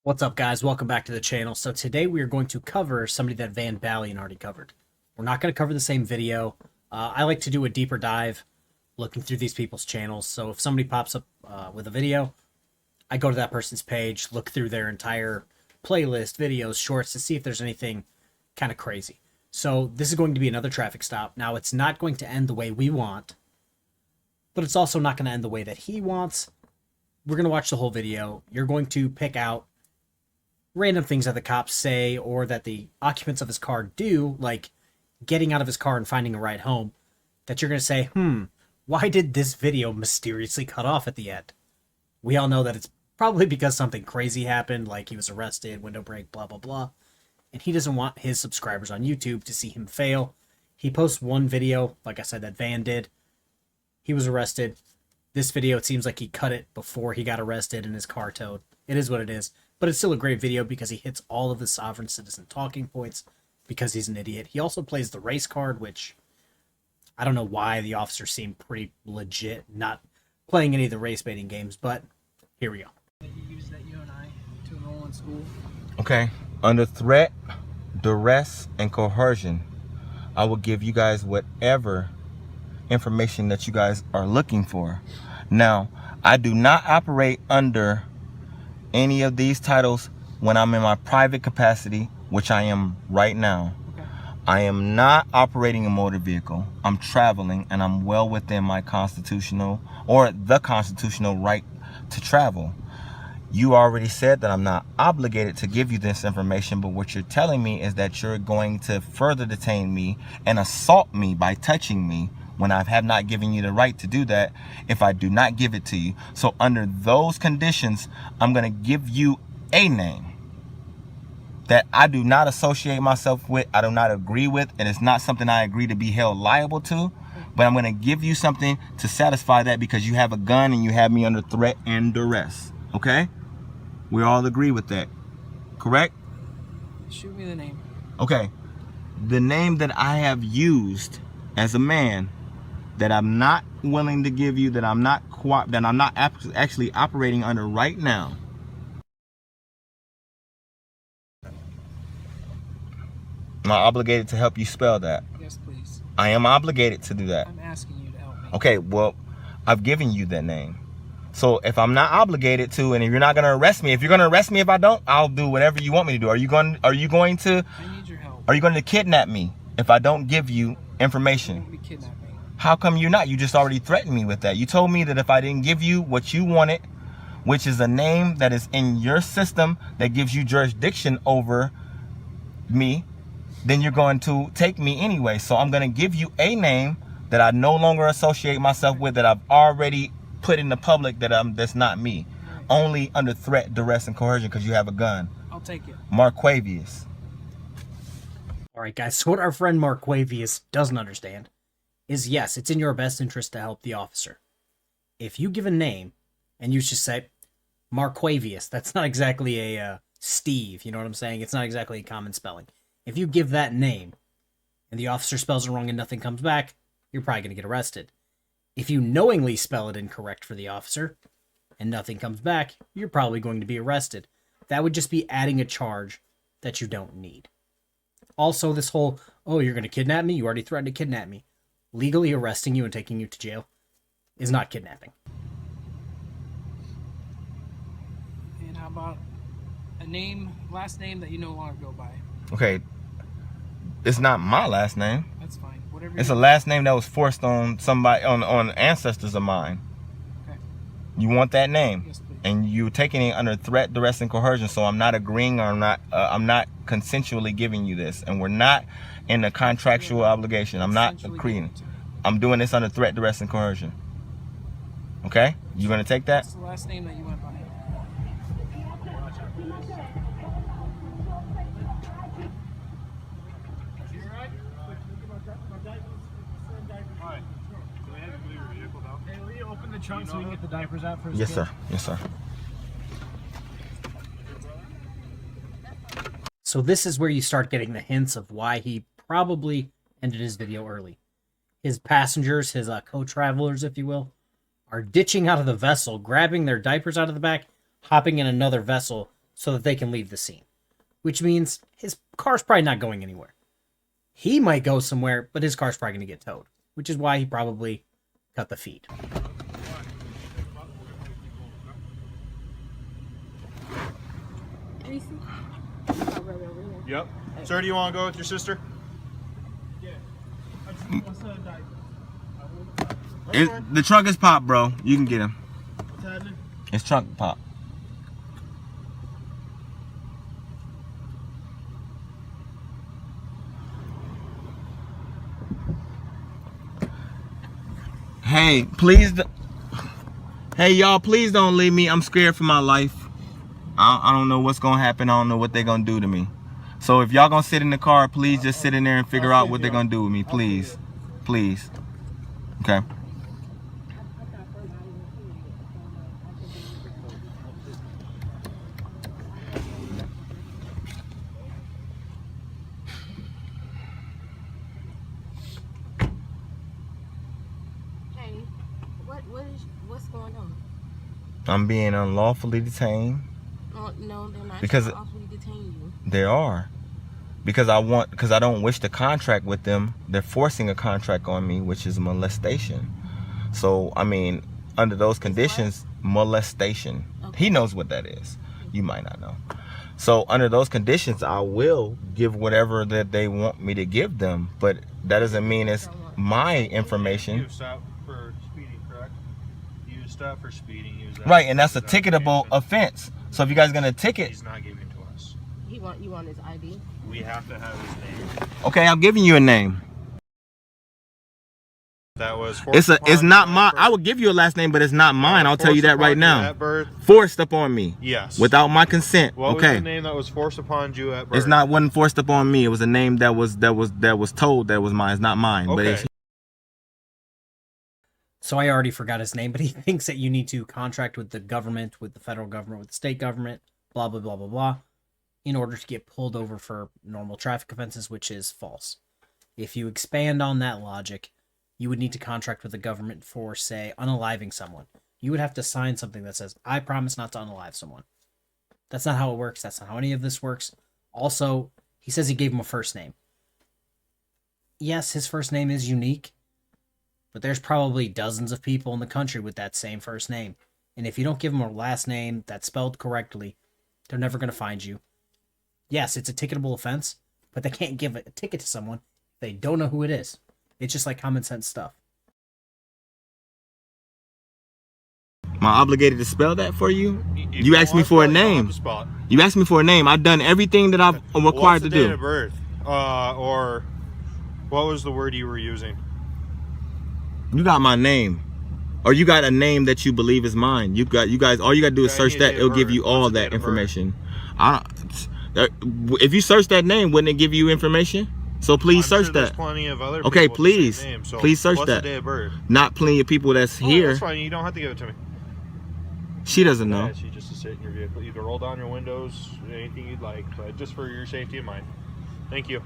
What's up, guys? Welcome back to the channel. So today we are going to cover somebody that Van Balian already covered. We're not going to cover the same video. I like to do a deeper dive looking through these people's channels. So if somebody pops up with a video, I go to that person's page, look through their entire playlist, videos, shorts to see if there's anything kind of crazy. So this is going to be another traffic stop. Now, it's not going to end the way we want, but it's also not going to end the way that he wants. We're going to watch the whole video. You're going to pick out random things that the cops say or that the occupants of his car do, like getting out of his car and finding a ride home, that you're going to say, why did this video mysteriously cut off at the end? We all know that it's probably because something crazy happened, like he was arrested, window break, blah, blah, blah. And he doesn't want his subscribers on YouTube to see him fail. He posts one video, like I said, that Van did. He was arrested. This video, it seems like he cut it before he got arrested and his car towed. It is what it is. But it's still a great video because he hits all of the sovereign citizen talking points because he's an idiot. He also plays the race card, which I don't know why the officer seemed pretty legit not playing any of the race baiting games, but here we go. You use that you and I to enroll in school. Okay, under threat, duress, and coercion, I will give you guys whatever information that you guys are looking for. Now, I do not operate under any of these titles when I'm in my private capacity, which I am right now. Okay. I am not operating a motor vehicle. I'm traveling, and I'm well within my constitutional or the constitutional right to travel. You already said that I'm not obligated to give you this information, but what you're telling me is that you're going to further detain me and assault me by touching me when I have not given you the right to do that if I do not give it to you. So under those conditions, I'm going to give you a name that I do not associate myself with, I do not agree with, and it's not something I agree to be held liable to, but I'm going to give you something to satisfy that because you have a gun and you have me under threat and duress. Okay? We all agree with that, correct? Shoot me the name. Okay. The name that I have used as a man that I'm not willing to give you, that I'm not actually operating under right now. Am I obligated to help you spell that? Yes, please. I am obligated to do that. I'm asking you to help me. Okay, well, I've given you that name. So if I'm not obligated to, and if you're not going to arrest me, if you're going to arrest me if I don't, I'll do whatever you want me to do. Are you going to I need your help. Are you going to kidnap me if I don't give you information? You won't be kidnapping. How come you're not? You just already threatened me with that. You told me that if I didn't give you what you wanted, which is a name that is in your system that gives you jurisdiction over me, then you're going to take me anyway. So I'm going to give you a name that I no longer associate myself with, that I've already put in the public that's not me. Right. Only under threat, duress, and coercion because you have a gun. I'll take it. Marquavius. All right, guys, so what our friend Marquavius doesn't understand is, yes, it's in your best interest to help the officer. If you give a name and you just say Marquavius, that's not exactly a Steve, you know what I'm saying? It's not exactly a common spelling. If you give that name and the officer spells it wrong and nothing comes back, you're probably going to get arrested. If you knowingly spell it incorrect for the officer and nothing comes back, you're probably going to be arrested. That would just be adding a charge that you don't need. Also, this whole, oh, you're going to kidnap me? You already threatened to kidnap me. Legally arresting you and taking you to jail is not kidnapping. And how about a name, last name that you no longer go by? Okay, it's not my last name. That's fine. Whatever. It's a last name that was forced on somebody, on ancestors of mine. Okay. You want that name? Yes, please. And you're taking it under threat, duress, and coercion. So I'm not agreeing, or I'm not consensually giving you this, and we're not in a contractual obligation. I'm not agreeing. I'm doing this under threat, duress, and coercion. Okay? You gonna take that? What's the last name that you went by? Hey, will you open the trunk so we can get the diapers out for his Yes, kid? sir. Yes, sir. So this is where you start getting the hints of why he probably ended his video early. His passengers, his co-travelers, if you will, are ditching out of the vessel, grabbing their diapers out of the back, hopping in another vessel so that they can leave the scene, which means his car's probably not going anywhere. He might go somewhere, but his car's probably going to get towed, which is why he probably cut the feed. Yep. Sir, do you want to go with your sister? The trunk is popped, bro. You can get him. What's happening? It's trunk pop. Hey, please. Hey, y'all, please don't leave me. I'm scared for my life. I don't know what's gonna happen. I don't know what they're gonna do to me. So if y'all gonna sit in the car, please just sit in there and figure out what they're gonna do with me. Please. Please. Okay. Hey, what's going on? I'm being unlawfully detained. No, they're not. Because Awfully detain you. they are. Because I don't wish to contract with them. They're forcing a contract on me, which is molestation. So, I mean, under those conditions, molestation. Okay. He knows what that is. You might not know. So, under those conditions, I will give whatever that they want me to give them. But that doesn't mean it's my information. You stopped for speeding, correct? You stopped for speeding. Right, and that's a ticketable offense. So if you guys are gonna ticket, He's not giving to us. You want his ID? We have to have his name. okay, I'm giving you a name. That was It's not mine. I would give you a last name, but it's not mine. I'll tell you that right now. At birth? Forced upon me. Yes. Without my consent. What was Okay. the name that was forced upon you at birth? It's not wasn't forced upon me. It was a name that was told that was mine. It's not mine. But Okay. it's So I already forgot his name, but he thinks that you need to contract with the government, with the federal government, with the state government, blah, blah, blah, blah, blah, in order to get pulled over for normal traffic offenses, which is false. If you expand on that logic, you would need to contract with the government for, say, unaliving someone. You would have to sign something that says, I promise not to unalive someone. That's not how it works. That's not how any of this works. Also, he says he gave him a first name. Yes, his first name is unique, but there's probably dozens of people in the country with that same first name. And if you don't give them a last name that's spelled correctly, they're never going to find you. Yes, it's a ticketable offense, but they can't give a ticket to someone if they don't know who it is. It's just like common sense stuff. Am I obligated to spell that for you? If You asked me want for a to spell it, you don't name. have to spell it. You asked me for a name. I've done everything that I'm required What's the to date do. of birth? Or what was the word you were using? You got my name. Or you got a name that you believe is mine. You guys all you gotta do is Yeah, I search need a that. date of It'll give birth. you all What's the that date of birth? information. If you search that name, wouldn't it give you information? So please I'm search sure there's that. plenty of other Okay, people with the please. same name, so Please search what's that. the day of birth? Not plenty of people that's Oh, here. that's fine. You don't have to give it to me. She doesn't know. Yeah, she just to sit in your vehicle. You can roll down your windows, anything you'd like, but just for your safety and mine. Thank you.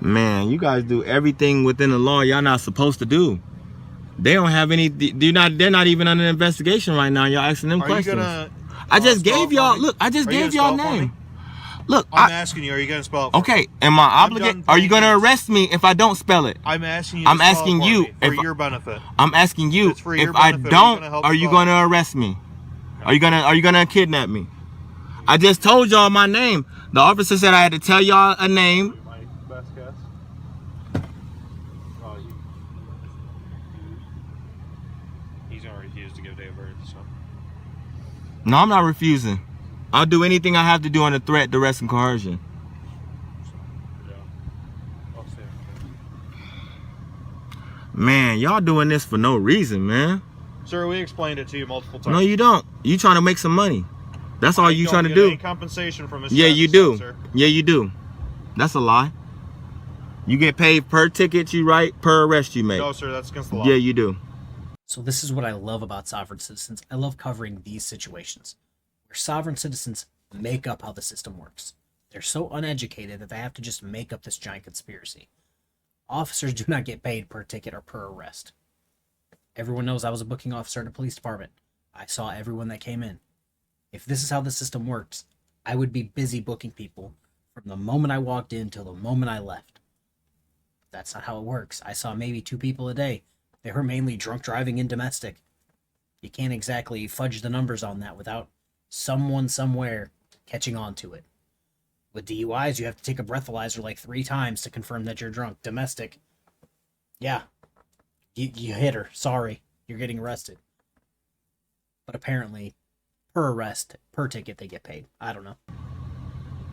Man, you guys do everything within the law y'all not supposed to do. They don't have any. They're not even under investigation right now. Y'all asking them Are you questions. gonna? I just spell gave it for y'all. me? Look, I just Are you gave gonna y'all spell it for name. me? Look, I'm asking you. Are you gonna spell it? For me? okay. Am I obligated? Are you gonna arrest me if I don't spell it? I'm asking you. I'm to spell asking it for you me, for if- your benefit. I'm asking you. It's for your If I benefit. Are you don't, gonna help are you spell it? gonna arrest me? Are you gonna kidnap me? I just told y'all my name. The officer said I had to tell y'all a name. My best guess. Oh, he's gonna refuse to give day of birth. So. No, I'm not refusing. I'll do anything I have to do under threat, duress, and coercion. Yeah. I'll say it. Man, y'all doing this for no reason, man. Sir, we explained it to you multiple times. No, you don't. You trying to make some money. That's all you don't trying to get do. Any compensation from this? Yeah, traffic you stop, do. Sir. Yeah, you do. That's a lie. You get paid per ticket you write, per arrest you make. No, sir, that's against the law. Yeah, you do. So this is what I love about sovereign citizens. I love covering these situations where sovereign citizens make up how the system works. They're so uneducated that they have to just make up this giant conspiracy. Officers do not get paid per ticket or per arrest. Everyone knows I was a booking officer in a police department. I saw everyone that came in. If this is how the system works, I would be busy booking people from the moment I walked in till the moment I left. That's not how it works. I saw maybe 2 people a day. They were mainly drunk driving and domestic. You can't exactly fudge the numbers on that without someone somewhere catching on to it. With DUIs, you have to take a breathalyzer like 3 times to confirm that you're drunk. Domestic, yeah, you hit her. Sorry, you're getting arrested. But apparently, per arrest, per ticket, they get paid. I don't know.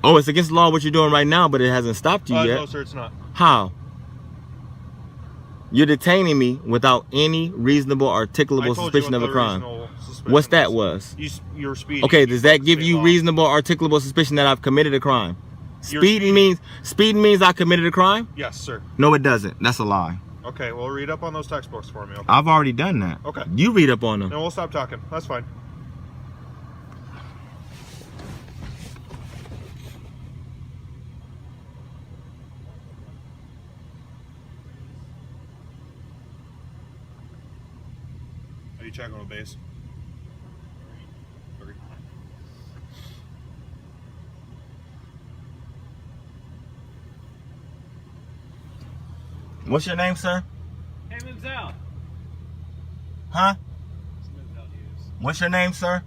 Oh, it's against the law what you're doing right now, but it hasn't stopped you yet. No, sir, it's not. How? You're detaining me without any reasonable articulable suspicion of a crime. What's that was? You're speeding. Okay, does that give you reasonable articulable suspicion that I've committed a crime? Speeding means I committed a crime? Yes, sir. No, it doesn't. That's a lie. Okay, well, read up on those textbooks for me. Okay? I've already done that. Okay. You read up on them. No, we'll stop talking. That's fine. Are you checking on base? Okay. What's your name, sir? Hey, Menzel. Huh? It's Menzel Hughes. What's your name, sir?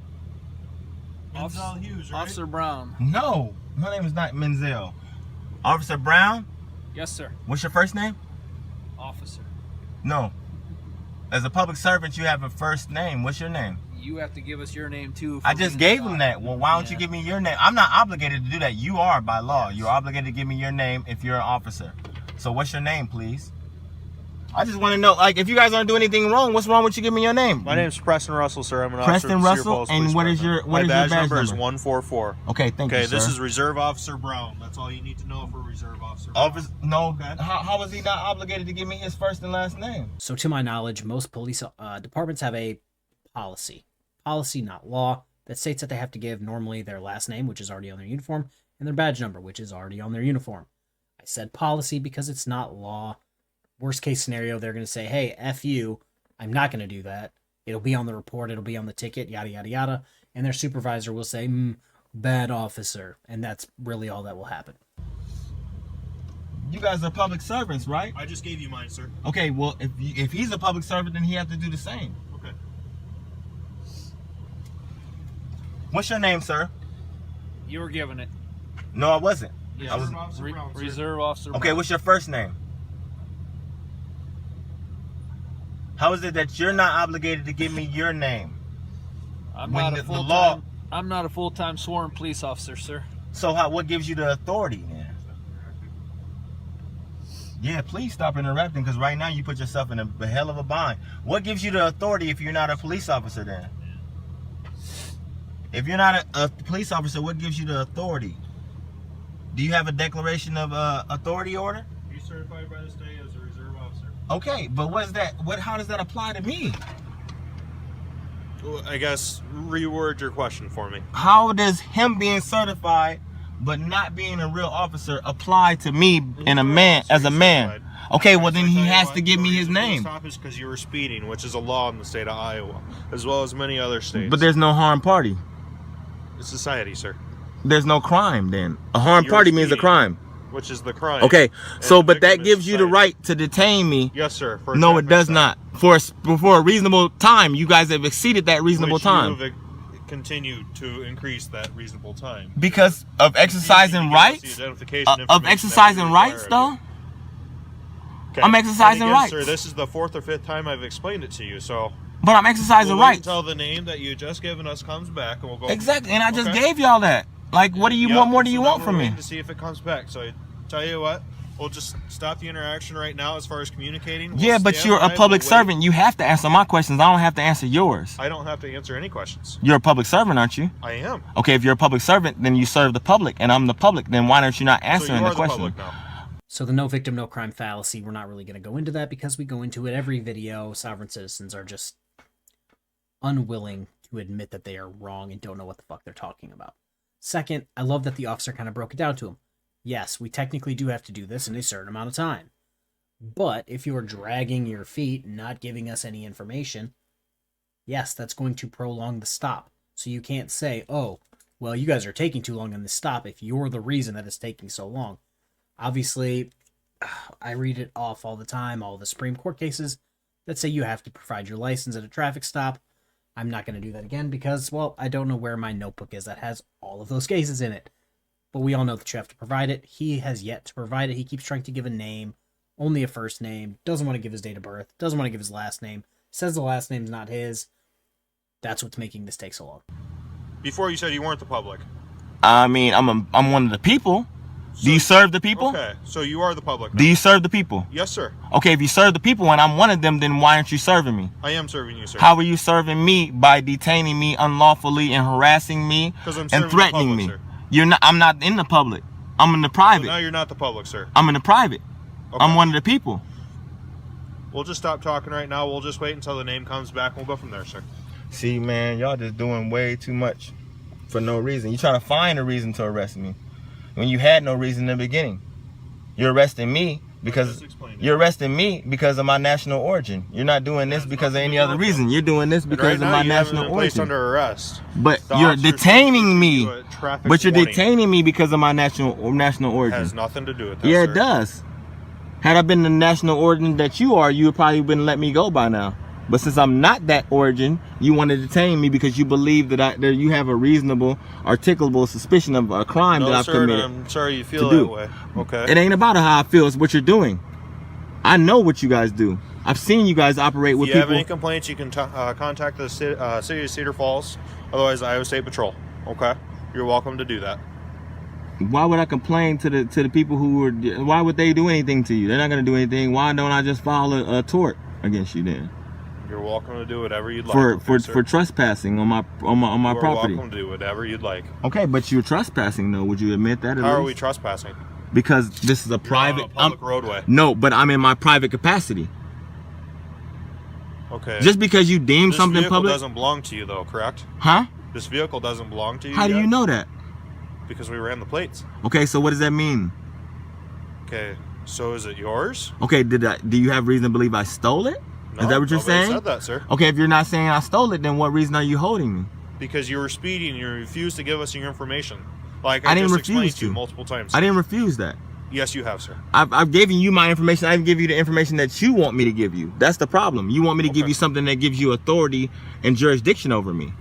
Menzel Hughes, right? Officer Brown. No, my name is not Menzel. Officer Brown? Yes, sir. What's your first name? Officer. No. As a public servant, you have a first name. What's your name? You have to give us your name, too. I just gave him that. Well, why don't you give me your name? I'm not obligated to do that. You are by law. You're obligated to give me your name if you're an officer. So what's your name, please? I just want to know, like, if you guys aren't doing anything wrong, what's wrong with you giving me your name? My name's Preston Russell, sir. I'm an Preston officer of the Russell, Cedar Falls and Police what is Department. your badge badge number is number? 144. Okay, thank you, Okay, sir. this is Reserve Officer Brown. That's all you need to know for Reserve Officer Brown. Officer, no. Okay. How is he not obligated to give me his first and last name? So to my knowledge, most police departments have a policy, not law, that states that they have to give normally their last name, which is already on their uniform, and their badge number, which is already on their uniform. I said policy because it's not law. Worst case scenario, they're going to say, hey, F you, I'm not going to do that. It'll be on the report, it'll be on the ticket, yada, yada, yada. And their supervisor will say, bad officer. And that's really all that will happen. You guys are public servants, right? I just gave you mine, sir. Okay, well, if he's a public servant, then he has to do the same. Okay. What's your name, sir? You were given it. No, I wasn't. Yes. I was, Reserve Officer Brown, sir. Reserve Officer okay, Brown. what's your first name? How is it that you're not obligated to give me your name? I'm when not a the full-time. law- I'm not a full-time sworn police officer, sir. So what gives you the authority then? Yeah, please stop interrupting, because right now you put yourself in a hell of a bind. What gives you the authority if you're not a police officer then? If you're not a police officer, what gives you the authority? Do you have a declaration of authority order? He's certified by the state as a reserve officer. Okay, but what is that? How does that apply to me? Well, I guess reword your question for me. How does him being certified but not being a real officer apply to me and a man as a man? Okay, well then he has to give me his name. Stop is because you were speeding, which is a law in the state of Iowa, as well as many other states. But there's no harm party. It's society, sir. There's no crime then. A harm You're party means a speeding. crime. Which is the crime. Okay, so And the but that victim is gives you the society. right to detain me. Yes, sir. For No, it traffic does stop. not. For a reasonable time, you guys have exceeded that reasonable Which time You have continued to increase that reasonable time. because of exercising You give us the rights. identification Of information that exercising we rights, require though. of you. Okay. I'm exercising And again, rights. Sir, this is the 4th or 5th time I've explained it to you, so But I'm exercising we'll wait rights. until the name that you just given us comes back, and we'll go. Exactly, and I just Okay. gave y'all that. Like, what do you Yep, want? More do so you now want we're from me? waiting to see if it comes back. So I tell you what, we'll just stop the interaction right now as far as communicating. We'll Yeah, but stand you're a by, public we'll wait. servant. You have to answer my questions. I don't have to answer yours. I don't have to answer any questions. You're a public servant, aren't you? I am. Okay, if you're a public servant, then you serve the public, and I'm the public. Then why aren't you not So answering you are the question? public now. So the no victim, no crime fallacy, we're not really going to go into that because we go into it every video. Sovereign citizens are just unwilling to admit that they are wrong and don't know what the fuck they're talking about. Second, I love that the officer kind of broke it down to him. Yes, we technically do have to do this in a certain amount of time. But if you are dragging your feet and not giving us any information, yes, that's going to prolong the stop. So you can't say, oh, well, you guys are taking too long on this stop if you're the reason that it's taking so long. Obviously, I read it off all the time, all the Supreme Court cases that say you have to provide your license at a traffic stop. I'm not going to do that again because, well, I don't know where my notebook is that has all of those cases in it. But we all know that you have to provide it. He has yet to provide it. He keeps trying to give a name, only a first name, doesn't want to give his date of birth, doesn't want to give his last name, says the last name's not his. That's what's making this take so long. Before you said you weren't the public. I mean, I'm one of the people. Do you serve the people? Okay, so you are the public now. Do you serve the people? Yes, sir. Okay, if you serve the people and I'm one of them, then why aren't you serving me? I am serving you, sir. How are you serving me? By detaining me unlawfully and harassing me I'm and threatening the public, me. Sir. You're not. I'm not in the public. I'm in the private. So now you're not the public, sir. I'm in the private. Okay. I'm one of the people. We'll just stop talking right now. We'll just wait until the name comes back and we'll go from there, sir. See, man, y'all just doing way too much for no reason. You're trying to find a reason to arrest me when you had no reason in the beginning. You're arresting me because of my national origin. You're not doing this because of any other reason. You're doing this because of my national Placed origin. under arrest. But The you're officer's detaining me. you a traffic But you're warning. detaining me because of my national origin. Has nothing to do with that, Yeah, sir. it does. Had I been the national origin that you are, you would probably wouldn't let me go by now. But since I'm not that origin, you want to detain me because you believe that you have a reasonable, articulable suspicion of a crime No, that I've sir, committed. I'm sorry you feel to that do. way. Okay. It ain't about how I feel, it's what you're doing. I know what you guys do. I've seen you guys operate with If you have people. any complaints, you can contact the city of Cedar Falls, otherwise Iowa State Patrol. Okay? You're welcome to do that. Why would I complain to the people who were? Why would they do anything to you? They're not gonna do anything. Why don't I just file a tort against you then? You're welcome to do whatever you'd like. For trespassing on my property. You're welcome to do whatever you'd like. Okay, but you're trespassing though. Would you admit that? How are we trespassing? Because this is a private. You're on a public roadway. No, but I'm in my private capacity. Okay. Just because you deem this something vehicle public, doesn't belong to you, though, correct? huh? This vehicle doesn't belong to you. How do yet? you know that? Because we ran the plates. Okay, so what does that mean? Okay. So is it yours? Okay, do you have reason to believe I stole it? No, Is that what you're nobody saying? said that, sir. Okay, if you're not saying I stole it, then what reason are you holding me? Because you were speeding and you refused to give us your information. Like I I didn't just refuse explained to you to. multiple times. I didn't refuse that. Yes, you have, sir. I've given you my information. I didn't give you the information that you want me to give you. That's the problem. You want me to give Okay. you something that gives you authority and jurisdiction over me.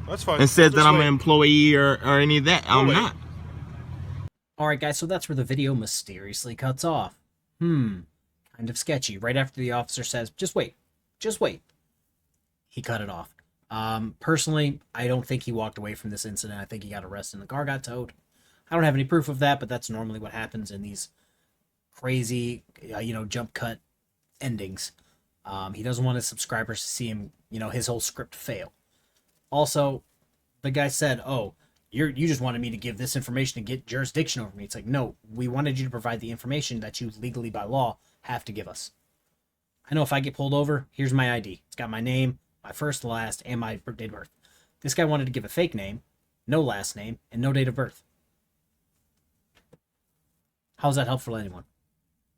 That's fine. And says We'll that just I'm wait. an employee or any of that. I'm wait. not. Alright guys, so that's where the video mysteriously cuts off. Kind of sketchy. Right after the officer says, just wait, he cut it off. Personally, I don't think he walked away from this incident. I think he got arrested and the car got towed. I don't have any proof of that, but that's normally what happens in these crazy, jump cut endings. He doesn't want his subscribers to see him, his whole script fail. Also, the guy said, oh, you just wanted me to give this information to get jurisdiction over me. It's like, no, we wanted you to provide the information that you legally by law have to give us. I know if I get pulled over, here's my ID. It's got my name, my first, last, and my date of birth. This guy wanted to give a fake name, no last name, and no date of birth. How is that helpful to anyone?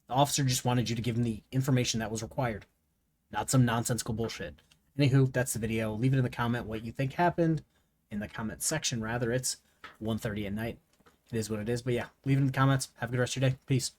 The officer just wanted you to give him the information that was required, not some nonsensical bullshit. Anywho, that's the video. Leave it in the comment what you think happened. In the comment section, rather. It's 1:30 at night. It is what it is. But yeah, leave it in the comments. Have a good rest of your day. Peace.